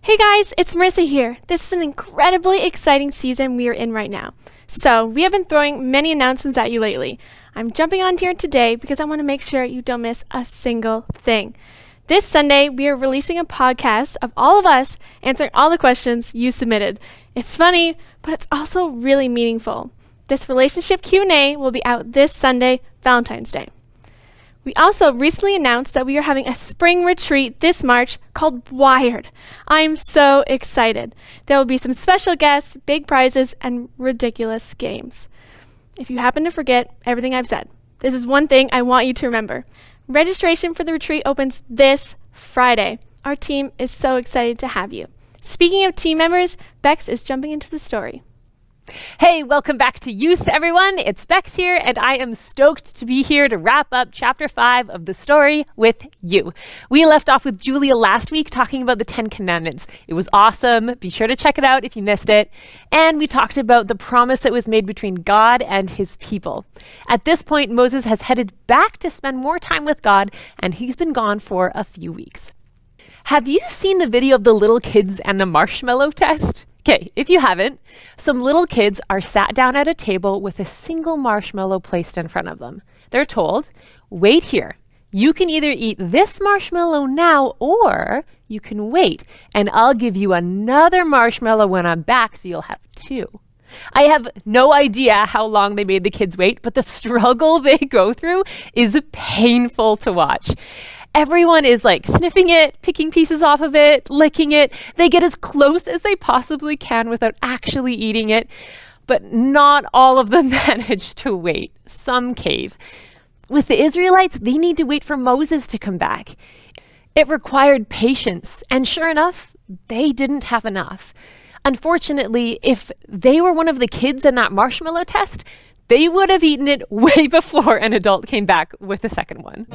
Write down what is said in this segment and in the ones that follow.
Hey guys, it's Marissa here. This is an incredibly exciting season we are in right now. So we have been throwing many announcements at you lately. I'm jumping on here today because I want to make sure you don't miss a single thing. This Sunday, we are releasing a podcast of all of us answering all the questions you submitted. It's funny, but it's also really meaningful. This relationship Q&A will be out this Sunday, Valentine's Day. We also recently announced that we are having a spring retreat this March called Wired. I'm so excited. There will be some special guests, big prizes, and ridiculous games. If you happen to forget everything I've said, this is one thing I want you to remember. Registration for the retreat opens this Friday. Our team is so excited to have you. Speaking of team members, Bex is jumping into the story. Hey, welcome back to Youth, everyone. It's Bex here, and I am stoked to be here to wrap up Chapter 5 of the story with you. We left off with Julia last week talking about the 10 Commandments. It was awesome. Be sure to check it out if you missed it. And we talked about the promise that was made between God and his people. At this point, Moses has headed back to spend more time with God, and he's been gone for a few weeks. Have you seen the video of the little kids and the marshmallow test? Okay, if you haven't, some little kids are sat down at a table with a single marshmallow placed in front of them. They're told, wait here. You can either eat this marshmallow now or you can wait, and I'll give you another marshmallow when I'm back so you'll have two. I have no idea how long they made the kids wait, but the struggle they go through is painful to watch. Everyone is like sniffing it, picking pieces off of it, licking it. They get as close as they possibly can without actually eating it, but not all of them manage to wait. Some cave. With the Israelites, they need to wait for Moses to come back. It required patience, and sure enough, they didn't have enough. Unfortunately, if they were one of the kids in that marshmallow test, they would have eaten it way before an adult came back with the second one.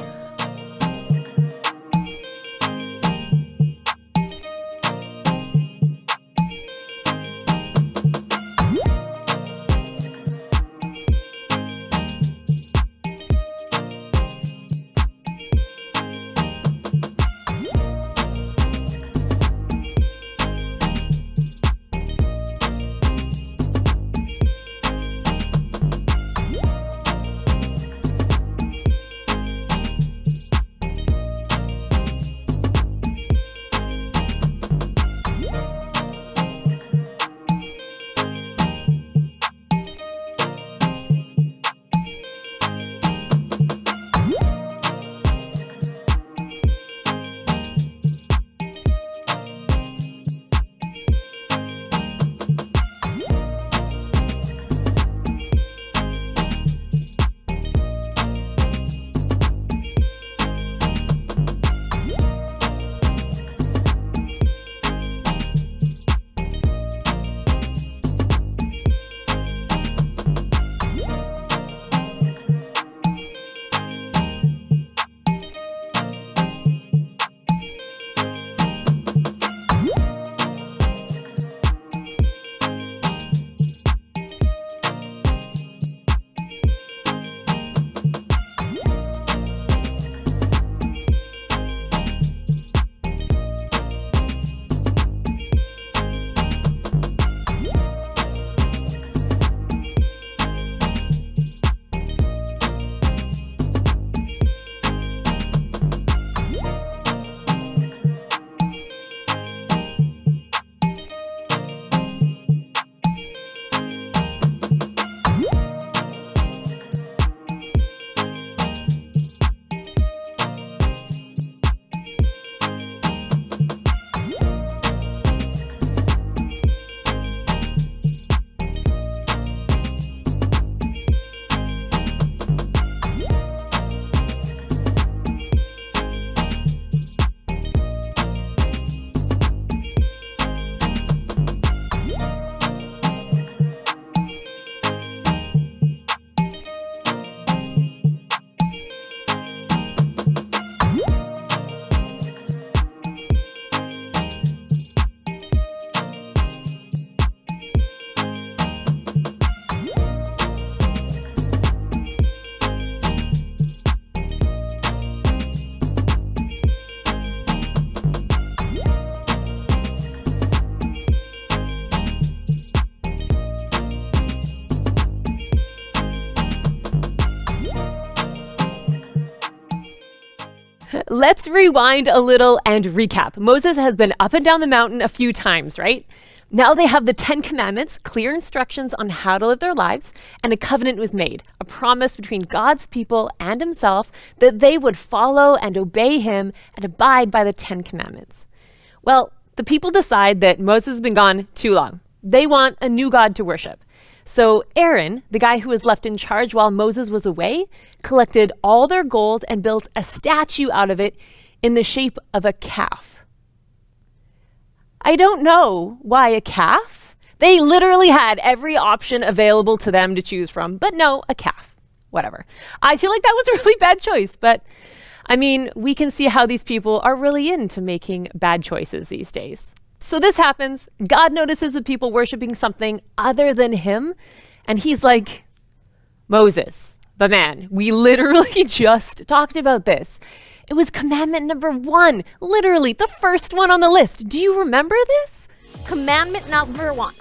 Let's rewind a little and recap. Moses has been up and down the mountain a few times, right? Now they have the 10 Commandments, clear instructions on how to live their lives, and a covenant was made, a promise between God's people and himself that they would follow and obey him and abide by the 10 Commandments. Well, the people decide that Moses has been gone too long. They want a new God to worship. So Aaron, the guy who was left in charge while Moses was away, collected all their gold and built a statue out of it in the shape of a calf. I don't know why a calf. They literally had every option available to them to choose from, but no, a calf. Whatever. I feel like that was a really bad choice, but I mean, we can see how these people are really into making bad choices these days. So this happens. God notices the people worshiping something other than him. And he's like, Moses, but man, we literally just talked about this. It was commandment number 1, literally the first one on the list. Do you remember this? Commandment number 1,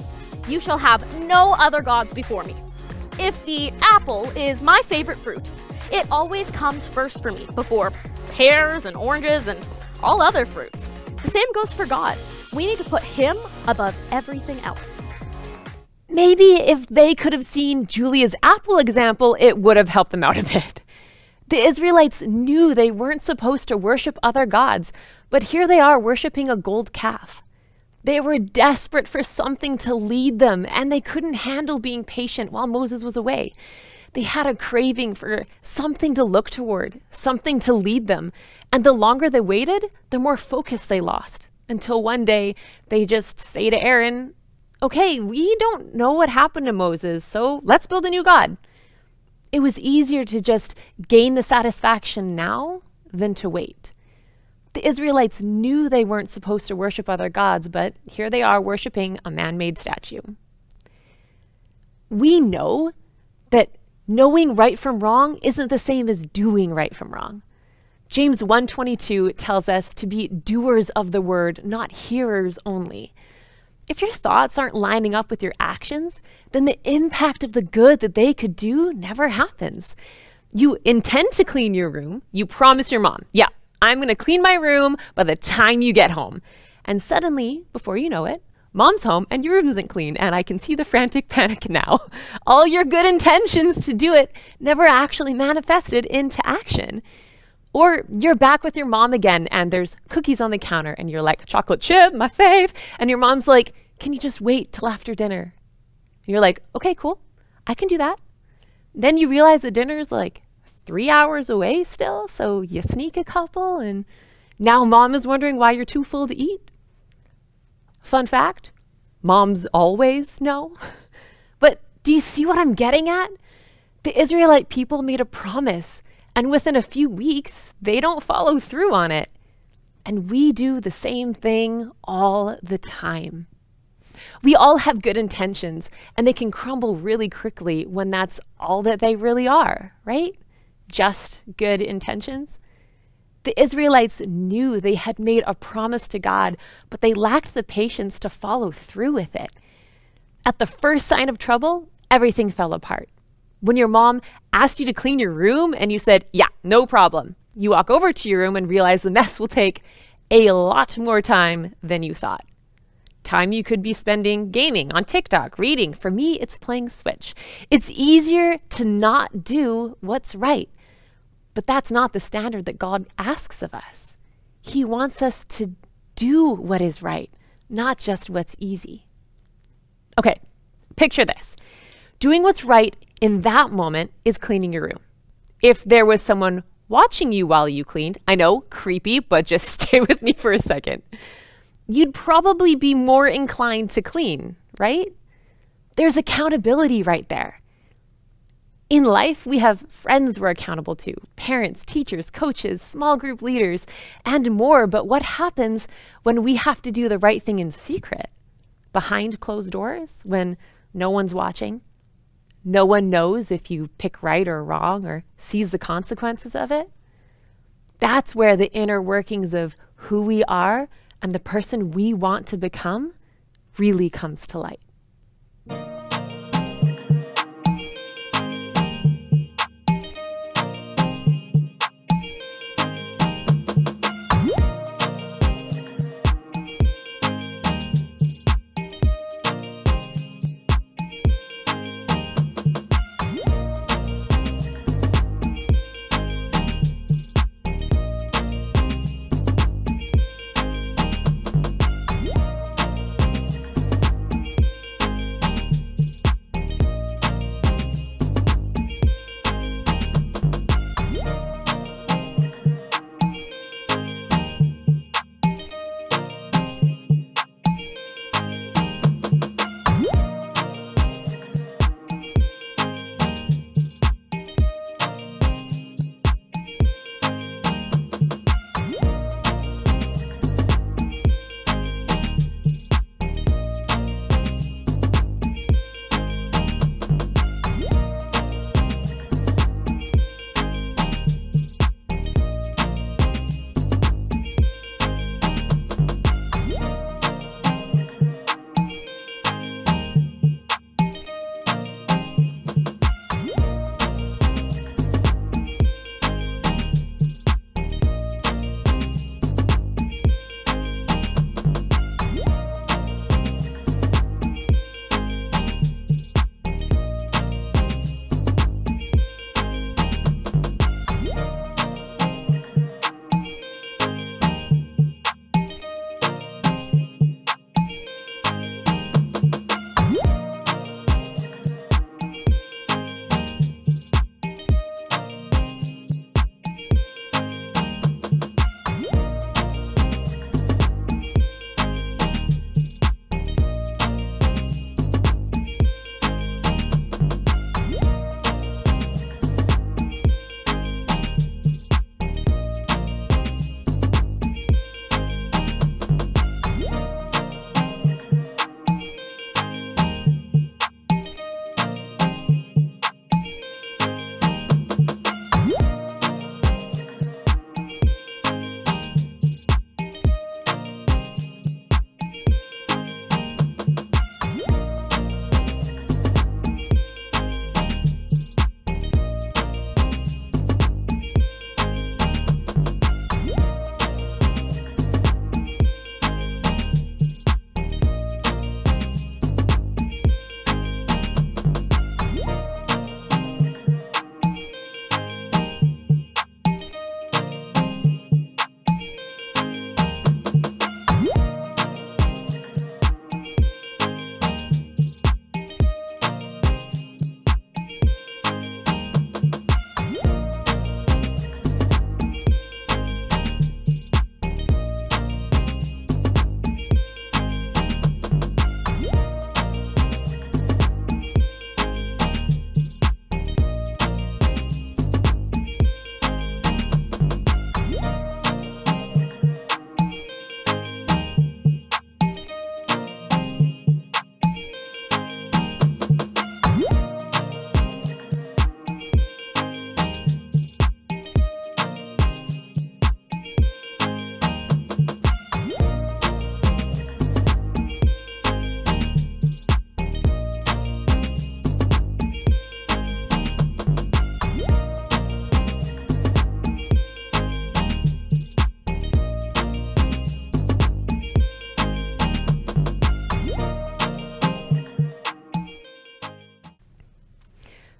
you shall have no other gods before me. If the apple is my favorite fruit, it always comes first for me before pears and oranges and all other fruits. The same goes for God. We need to put him above everything else. Maybe if they could have seen Julia's apple example, it would have helped them out a bit. The Israelites knew they weren't supposed to worship other gods, but here they are worshiping a gold calf. They were desperate for something to lead them, and they couldn't handle being patient while Moses was away. They had a craving for something to look toward, something to lead them. And the longer they waited, the more focus they lost. Until one day, they just say to Aaron, okay, we don't know what happened to Moses, so let's build a new God. It was easier to just gain the satisfaction now than to wait. The Israelites knew they weren't supposed to worship other gods, but here they are worshiping a man-made statue. We know that knowing right from wrong isn't the same as doing right from wrong. James 1:22 tells us to be doers of the word, not hearers only. If your thoughts aren't lining up with your actions, then the impact of the good that they could do never happens. You intend to clean your room. You promise your mom, yeah, I'm going to clean my room by the time you get home. And suddenly, before you know it, Mom's home and your room isn't clean, and I can see the frantic panic now. All your good intentions to do it never actually manifested into action. Or you're back with your mom again and there's cookies on the counter and you're like, chocolate chip, my fave. And your mom's like, can you just wait till after dinner? And you're like, okay, cool, I can do that. Then you realize the dinner's like 3 hours away still, so you sneak a couple and now mom is wondering why you're too full to eat. Fun fact, moms always know. But do you see what I'm getting at? The Israelite people made a promise, and within a few weeks, they don't follow through on it. And we do the same thing all the time. We all have good intentions, and they can crumble really quickly when that's all that they really are, right? Just good intentions. The Israelites knew they had made a promise to God, but they lacked the patience to follow through with it. At the first sign of trouble, everything fell apart. When your mom asked you to clean your room and you said, yeah, no problem, you walk over to your room and realize the mess will take a lot more time than you thought. Time you could be spending gaming, on TikTok, reading. For me, it's playing Switch. It's easier to not do what's right. But that's not the standard that God asks of us. He wants us to do what is right, not just what's easy. Okay, picture this. Doing what's right in that moment is cleaning your room. If there was someone watching you while you cleaned, I know, creepy, but just stay with me for a second, you'd probably be more inclined to clean, right? There's accountability right there. In life, we have friends we're accountable to, parents, teachers, coaches, small group leaders, and more. But what happens when we have to do the right thing in secret, behind closed doors, when no one's watching? No one knows if you pick right or wrong or sees the consequences of it? That's where the inner workings of who we are and the person we want to become really comes to light.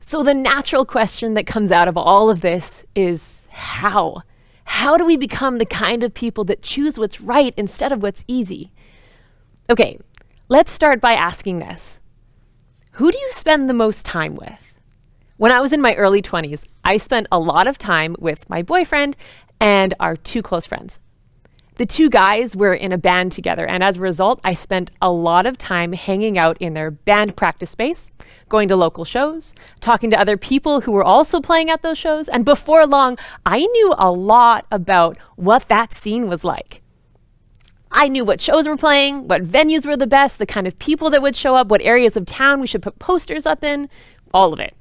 So the natural question that comes out of all of this is how? How do we become the kind of people that choose what's right instead of what's easy? Okay, let's start by asking this. Who do you spend the most time with? When I was in my early 20s, I spent a lot of time with my boyfriend and our two close friends. The two guys were in a band together, and as a result, I spent a lot of time hanging out in their band practice space, going to local shows, talking to other people who were also playing at those shows, and before long, I knew a lot about what that scene was like. I knew what shows were playing, what venues were the best, the kind of people that would show up, what areas of town we should put posters up in, all of it.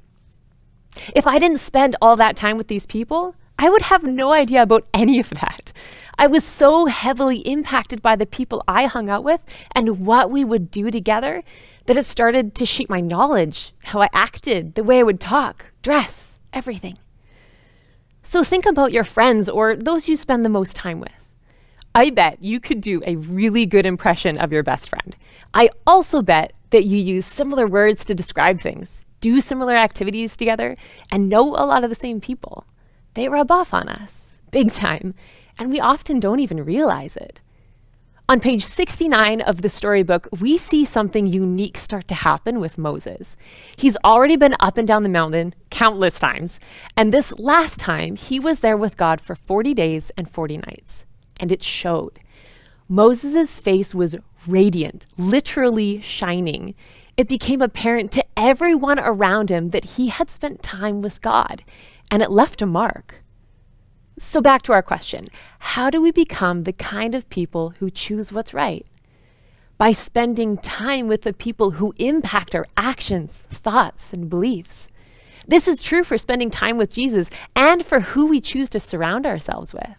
If I didn't spend all that time with these people, I would have no idea about any of that. I was so heavily impacted by the people I hung out with and what we would do together that it started to shape my knowledge, how I acted, the way I would talk, dress, everything. So think about your friends or those you spend the most time with. I bet you could do a really good impression of your best friend. I also bet that you use similar words to describe things, do similar activities together, and know a lot of the same people. They rub off on us, big time, and we often don't even realize it. On page 69 of the storybook, we see something unique start to happen with Moses. He's already been up and down the mountain countless times, and this last time, he was there with God for 40 days and 40 nights, and it showed. Moses' face was radiant, literally shining. It became apparent to everyone around him that he had spent time with God, and it left a mark. So back to our question, how do we become the kind of people who choose what's right? By spending time with the people who impact our actions, thoughts, and beliefs. This is true for spending time with Jesus and for who we choose to surround ourselves with.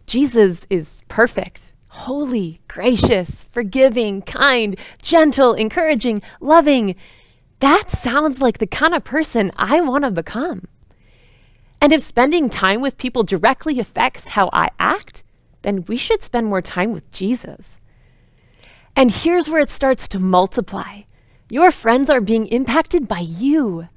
Jesus is perfect, holy, gracious, forgiving, kind, gentle, encouraging, loving. That sounds like the kind of person I want to become. And if spending time with people directly affects how I act, then we should spend more time with Jesus. And here's where it starts to multiply. Your friends are being impacted by you.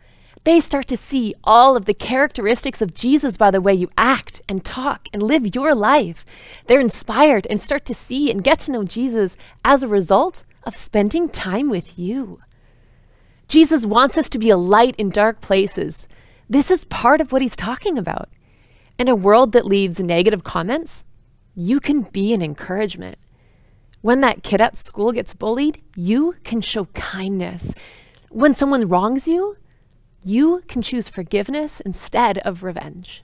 They start to see all of the characteristics of Jesus by the way you act and talk and live your life. They're inspired and start to see and get to know Jesus as a result of spending time with you. Jesus wants us to be a light in dark places. This is part of what he's talking about. In a world that leaves negative comments, you can be an encouragement. When that kid at school gets bullied, you can show kindness. When someone wrongs you, you can choose forgiveness instead of revenge.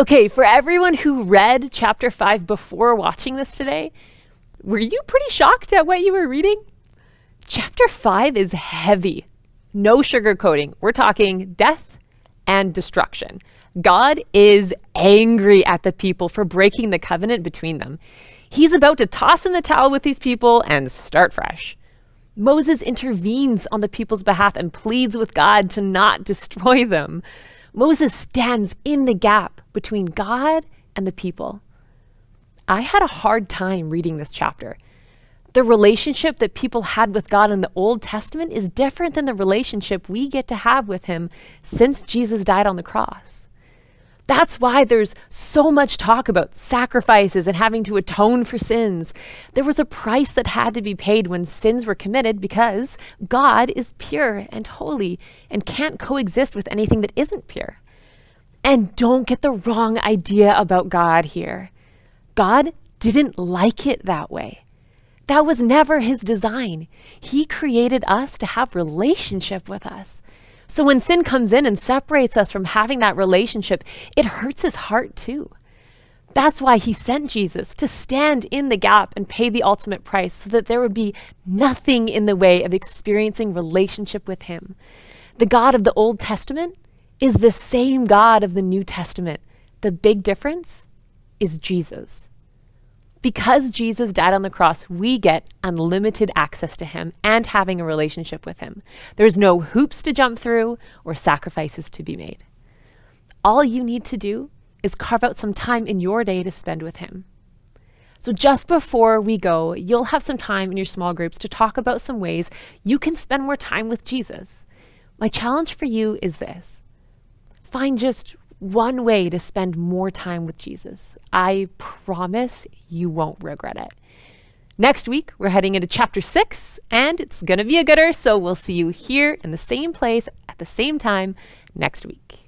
Okay, for everyone who read chapter 5 before watching this today, were you pretty shocked at what you were reading? Chapter 5 is heavy. No sugarcoating. We're talking death and destruction. God is angry at the people for breaking the covenant between them. He's about to toss in the towel with these people and start fresh. Moses intervenes on the people's behalf and pleads with God to not destroy them. Moses stands in the gap between God and the people. I had a hard time reading this chapter. The relationship that people had with God in the Old Testament is different than the relationship we get to have with him since Jesus died on the cross. That's why there's so much talk about sacrifices and having to atone for sins. There was a price that had to be paid when sins were committed because God is pure and holy and can't coexist with anything that isn't pure. And don't get the wrong idea about God here. God didn't like it that way. That was never his design. He created us to have relationship with us. So when sin comes in and separates us from having that relationship, it hurts his heart too. That's why he sent Jesus to stand in the gap and pay the ultimate price so that there would be nothing in the way of experiencing relationship with him. The God of the Old Testament is the same God of the New Testament. The big difference is Jesus. Because Jesus died on the cross, we get unlimited access to him and having a relationship with him. There's no hoops to jump through or sacrifices to be made. All you need to do is carve out some time in your day to spend with him. So just before we go, you'll have some time in your small groups to talk about some ways you can spend more time with Jesus. My challenge for you is this. Find just one way to spend more time with Jesus. I promise you won't regret it. Next week, we're heading into chapter 6, and it's going to be a gooder, so we'll see you here in the same place at the same time next week.